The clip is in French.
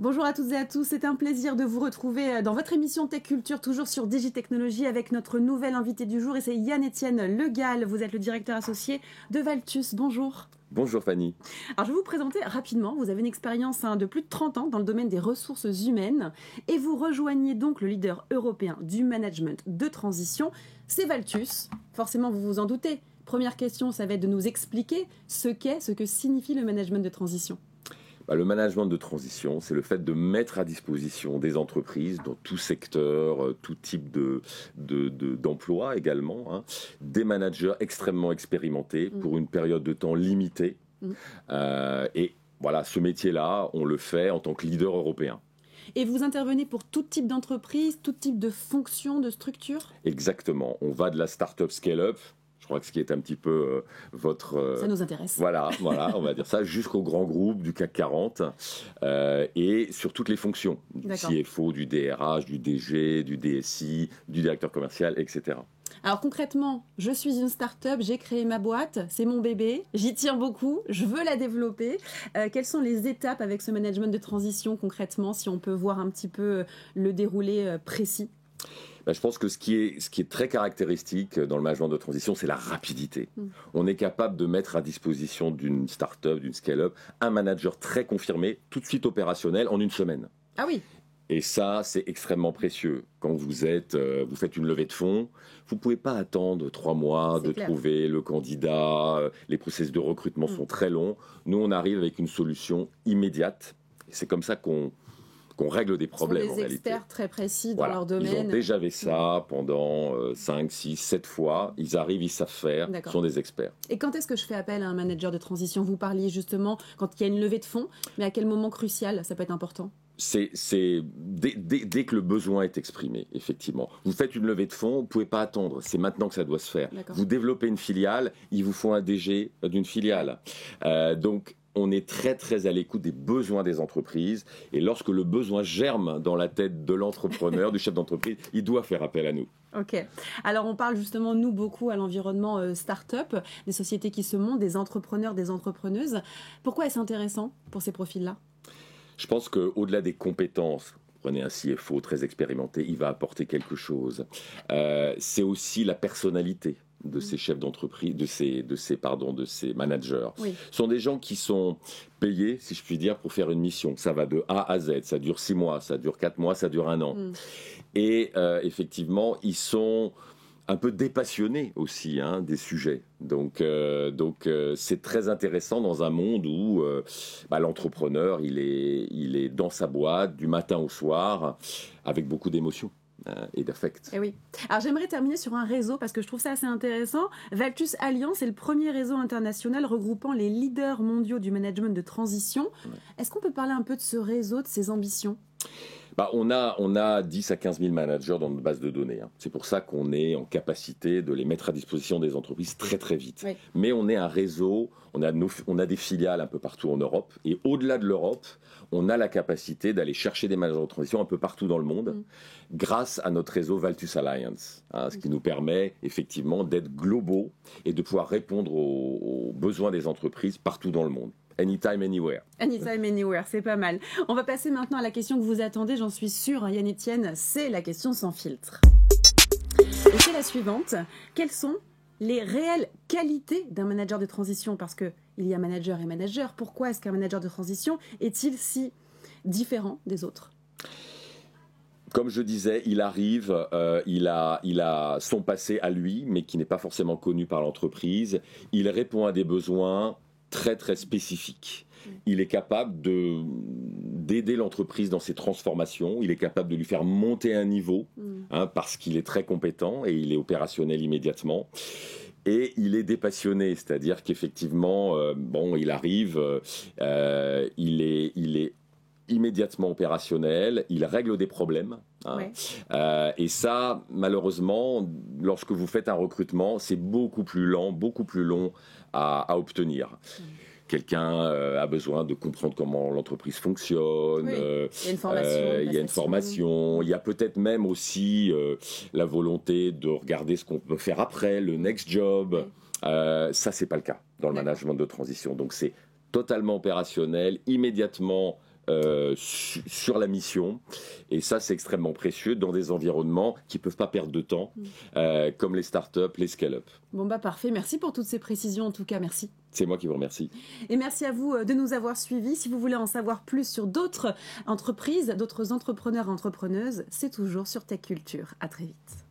Bonjour à toutes et à tous, c'est un plaisir de vous retrouver dans votre émission Tech Culture, toujours sur Digitechnologie, avec notre nouvel invité du jour, et c'est Yann-Étienne Le Gall. Vous êtes le directeur associé de Valtus. Bonjour. Bonjour Fanny. Alors je vais vous présenter rapidement. Vous avez une expérience de plus de 30 ans dans le domaine des ressources humaines et vous rejoignez donc le leader européen du management de transition, c'est Valtus. Forcément, vous vous en doutez. Première question, ça va être de nous expliquer ce que signifie le management de transition. Le management de transition, c'est le fait de mettre à disposition des entreprises dans tout secteur, tout type d'emploi également, des managers extrêmement expérimentés pour une période de temps limitée. Et voilà, ce métier-là, on le fait en tant que leader européen. Et vous intervenez pour tout type d'entreprise, tout type de fonction, de structure ? Exactement. On va de la start-up scale-up. Je crois que ce qui est un petit peu votre... Ça nous intéresse. Voilà, on va dire ça, jusqu'au grand groupe du CAC 40 et sur toutes les fonctions. Du CFO, du DRH, du DG, du DSI, du directeur commercial, etc. Alors concrètement, je suis une start-up, j'ai créé ma boîte, c'est mon bébé, j'y tiens beaucoup, je veux la développer. Quelles sont les étapes avec ce management de transition concrètement, si on peut voir un petit peu le déroulé précis ? Je pense que ce qui est très caractéristique dans le management de transition, c'est la rapidité. On est capable de mettre à disposition d'une start-up, d'une scale-up, un manager très confirmé, tout de suite opérationnel, en une semaine. Ah oui. Et ça, c'est extrêmement précieux. Quand vous faites une levée de fonds, vous ne pouvez pas attendre 3 mois de trouver le candidat. Les processus de recrutement sont très longs. Nous, on arrive avec une solution immédiate. Et c'est comme ça qu'on règle des problèmes en réalité. Des experts très précis dans leur domaine. Ils ont déjà fait ça pendant 5, 6, 7 fois. Ils arrivent, ils savent faire, ils sont des experts. Et quand est-ce que je fais appel à un manager de transition ? Vous parliez justement quand il y a une levée de fonds, mais à quel moment crucial ça peut être important ? C'est dès que le besoin est exprimé, effectivement. Vous faites une levée de fonds, vous ne pouvez pas attendre. C'est maintenant que ça doit se faire. Vous développez une filiale, il vous faut un DG d'une filiale. Donc, on est très très à l'écoute des besoins des entreprises et lorsque le besoin germe dans la tête de l'entrepreneur, du chef d'entreprise, il doit faire appel à nous. Ok. Alors on parle justement, nous, beaucoup à l'environnement start-up, des sociétés qui se montent, des entrepreneurs, des entrepreneuses. Pourquoi est-ce intéressant pour ces profils-là ? Je pense qu'au-delà des compétences, prenez un CFO très expérimenté, il va apporter quelque chose. C'est aussi la personnalité de ces chefs d'entreprise, de ces managers. Oui. Ce sont des gens qui sont payés, si je puis dire, pour faire une mission. Ça va de A à Z, ça dure 6 mois, ça dure 4 mois, ça dure 1 an. Et effectivement, ils sont un peu dépassionnés aussi des sujets. Donc c'est très intéressant dans un monde où l'entrepreneur, il est dans sa boîte du matin au soir avec beaucoup d'émotions et d'affect. Et oui. Alors j'aimerais terminer sur un réseau parce que je trouve ça assez intéressant. Valtus Alliance est le premier réseau international regroupant les leaders mondiaux du management de transition. Ouais. Est-ce qu'on peut parler un peu de ce réseau, de ses ambitions ? On a 10 à 15 000 managers dans notre base de données. C'est pour ça qu'on est en capacité de les mettre à disposition des entreprises très très vite. Oui. Mais on est un réseau, on a des filiales un peu partout en Europe. Et au-delà de l'Europe, on a la capacité d'aller chercher des managers de transition un peu partout dans le monde grâce à notre réseau Valtus Alliance. Ce qui nous permet effectivement d'être globaux et de pouvoir répondre aux besoins des entreprises partout dans le monde. Anytime, anywhere. Anytime, anywhere, c'est pas mal. On va passer maintenant à la question que vous attendez, j'en suis sûre, Yann-Étienne, c'est la question sans filtre. Et c'est la suivante. Quelles sont les réelles qualités d'un manager de transition ? Parce qu'il y a manager et manager. Pourquoi est-ce qu'un manager de transition est-il si différent des autres ? Comme je disais, il arrive, il a son passé à lui, mais qui n'est pas forcément connu par l'entreprise. Il répond à des besoins très très spécifique. Il est capable d'aider l'entreprise dans ses transformations, il est capable de lui faire monter un niveau parce qu'il est très compétent et il est opérationnel immédiatement. Et il est dépassionné, c'est-à-dire qu'effectivement, il arrive, il est immédiatement opérationnel, il règle des problèmes. Et ça, malheureusement, lorsque vous faites un recrutement, c'est beaucoup plus lent, beaucoup plus long à obtenir. Quelqu'un a besoin de comprendre comment l'entreprise fonctionne. Il y a une formation. Il y a une formation. Il y a peut-être même aussi la volonté de regarder ce qu'on peut faire après, le next job. Ça, c'est pas le cas dans le management de transition. Donc, c'est totalement opérationnel, immédiatement sur la mission. Et ça, c'est extrêmement précieux dans des environnements qui ne peuvent pas perdre de temps, comme les startups, les scale-up. Bon bah parfait, merci pour toutes ces précisions en tout cas, merci. C'est moi qui vous remercie. Et merci à vous de nous avoir suivis. Si vous voulez en savoir plus sur d'autres entreprises, d'autres entrepreneurs et entrepreneuses, c'est toujours sur Tech Culture. À très vite.